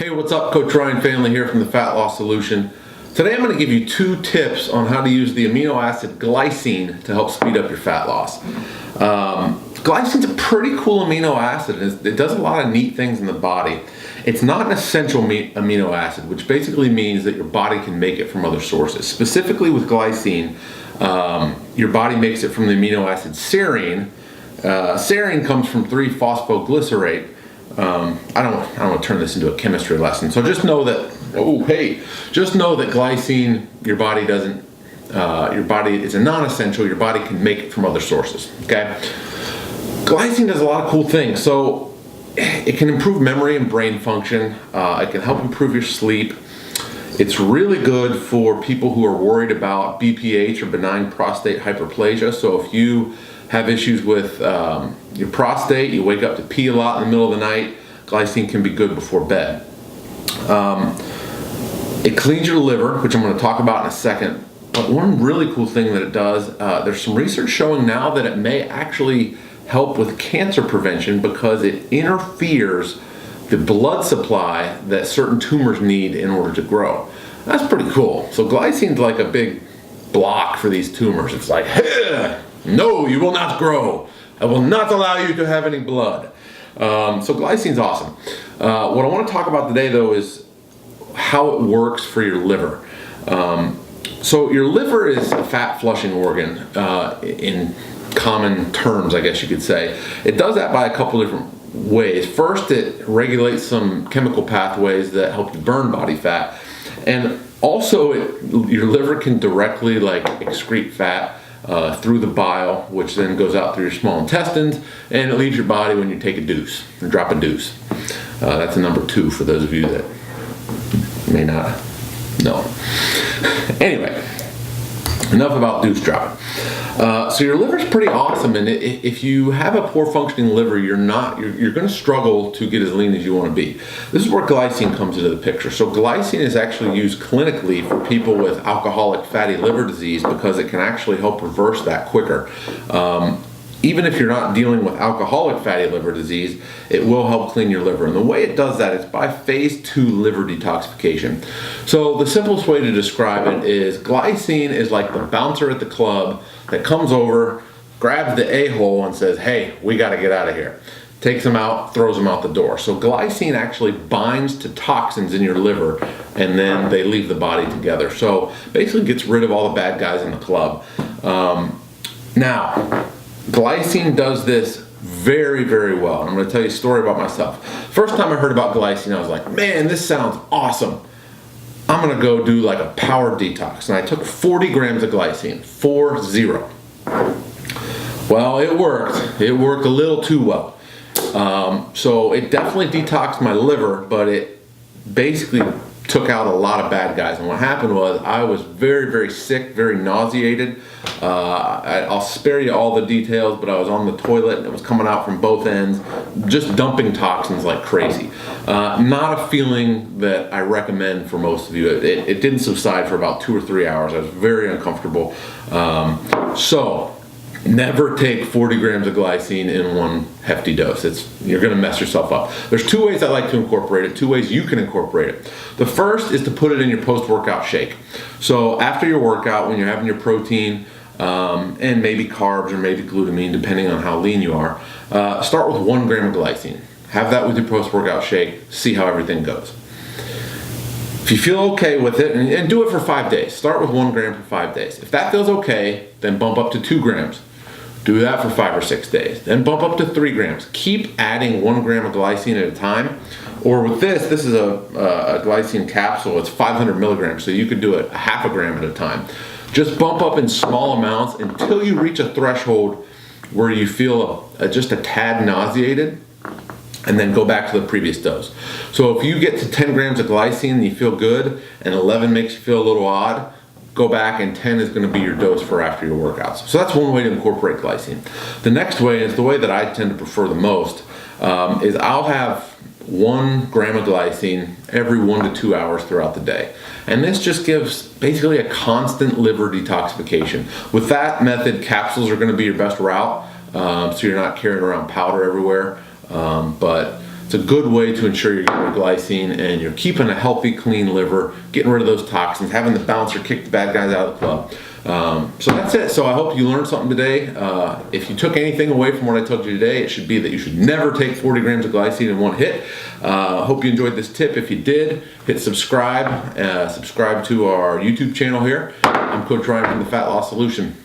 Hey, what's up? Coach Ryan Family here from the Fat Loss Solution. Today I'm going to give you 2 tips on how to use the amino acid glycine to help speed up your fat loss. Glycine's a pretty cool amino acid. It does a lot of neat things in the body. It's not an essential amino acid, which basically means that your body can make it from other sources. Specifically with glycine, your body makes it from the amino acid serine. Serine comes from 3-phosphoglycerate. I don't want to turn this into a chemistry lesson. So just know that, just know that glycine, your body is a non-essential. Your body can make it from other sources, okay? Glycine does a lot of cool things. So it can improve memory and brain function. It can help improve your sleep. It's really good for people who are worried about BPH or benign prostate hyperplasia. So if you have issues with your prostate, you wake up to pee a lot in the middle of the night, glycine can be good before bed. It cleans your liver, which I'm going to talk about in a second. But one really cool thing that it does, there's some research showing now that it may actually help with cancer prevention because it interferes the blood supply that certain tumors need in order to grow. That's pretty cool. So glycine's like a big block for these tumors. It's like, no, you will not grow. I will not allow you to have any blood. So glycine's awesome. What I want to talk about today, though, is how it works for your liver. So your liver is a fat flushing organ in common terms, I guess you could say. It does that by a couple different ways. First, it regulates some chemical pathways that help you burn body fat. And also, your liver can directly excrete fat through the bile, which then goes out through your small intestines, and it leaves your body when you take a deuce, or drop a deuce. That's a number 2 for those of you that may not know. Anyway, enough about deuce dropping. So your liver's pretty awesome, and if you have a poor functioning liver, you're going to struggle to get as lean as you want to be. This is where glycine comes into the picture. So glycine is actually used clinically for people with alcoholic fatty liver disease because it can actually help reverse that quicker. Even if you're not dealing with alcoholic fatty liver disease, it will help clean your liver. And the way it does that is by phase 2 liver detoxification. So the simplest way to describe it is glycine is like the bouncer at the club that comes over, grabs the a-hole and says, hey, we got to get out of here. Takes them out, throws them out the door. So glycine actually binds to toxins in your liver, and then they leave the body together. So basically gets rid of all the bad guys in the club. Now, glycine does this very, very well. I'm going to tell you a story about myself. First time I heard about glycine, I was like, man, this sounds awesome. I'm going to go do like a power detox. And I took 40 grams of glycine, 40. Well, it worked. It worked a little too well. So it definitely detoxed my liver, but it basically took out a lot of bad guys. And what happened was I was very, very sick, very nauseated. I'll spare you all the details, but I was on the toilet and it was coming out from both ends, just dumping toxins like crazy. Not a feeling that I recommend for most of you. It didn't subside for about 2 or 3 hours. I was very uncomfortable. So never take 40 grams of glycine in one hefty dose. You're going to mess yourself up. There's 2 ways I like to incorporate it, 2 ways you can incorporate it. The first is to put it in your post-workout shake. So after your workout, when you're having your protein and maybe carbs or maybe glutamine, depending on how lean you are, start with 1 gram of glycine. Have that with your post-workout shake. See how everything goes. If you feel okay with it, and do it for 5 days. Start with 1 gram for 5 days. If that feels okay, then bump up to 2 grams. Do that for 5 or 6 days. Then bump up to 3 grams. Keep adding 1 gram of glycine at a time. Or with this is a glycine capsule. It's 500 milligrams, so you could do it a half a gram at a time. Just bump up in small amounts until you reach a threshold where you feel just a tad nauseated, and then go back to the previous dose. So if you get to 10 grams of glycine and you feel good, and 11 makes you feel a little odd, go back, and 10 is going to be your dose for after your workouts. So that's one way to incorporate glycine. The next way, is the way that I tend to prefer the most, is I'll have 1 gram of glycine every 1 to 2 hours throughout the day. And this just gives basically a constant liver detoxification. With that method, capsules are going to be your best route, so you're not carrying around powder everywhere. But It's a good way to ensure you're getting your glycine and you're keeping a healthy, clean liver, getting rid of those toxins, having the bouncer kick the bad guys out of the club. So that's it. So I hope you learned something today. If you took anything away from what I told you today, it should be that you should never take 40 grams of glycine in one hit. Hope you enjoyed this tip. If you did, hit subscribe. Subscribe to our YouTube channel here. I'm Coach Ryan from The Fat Loss Solution.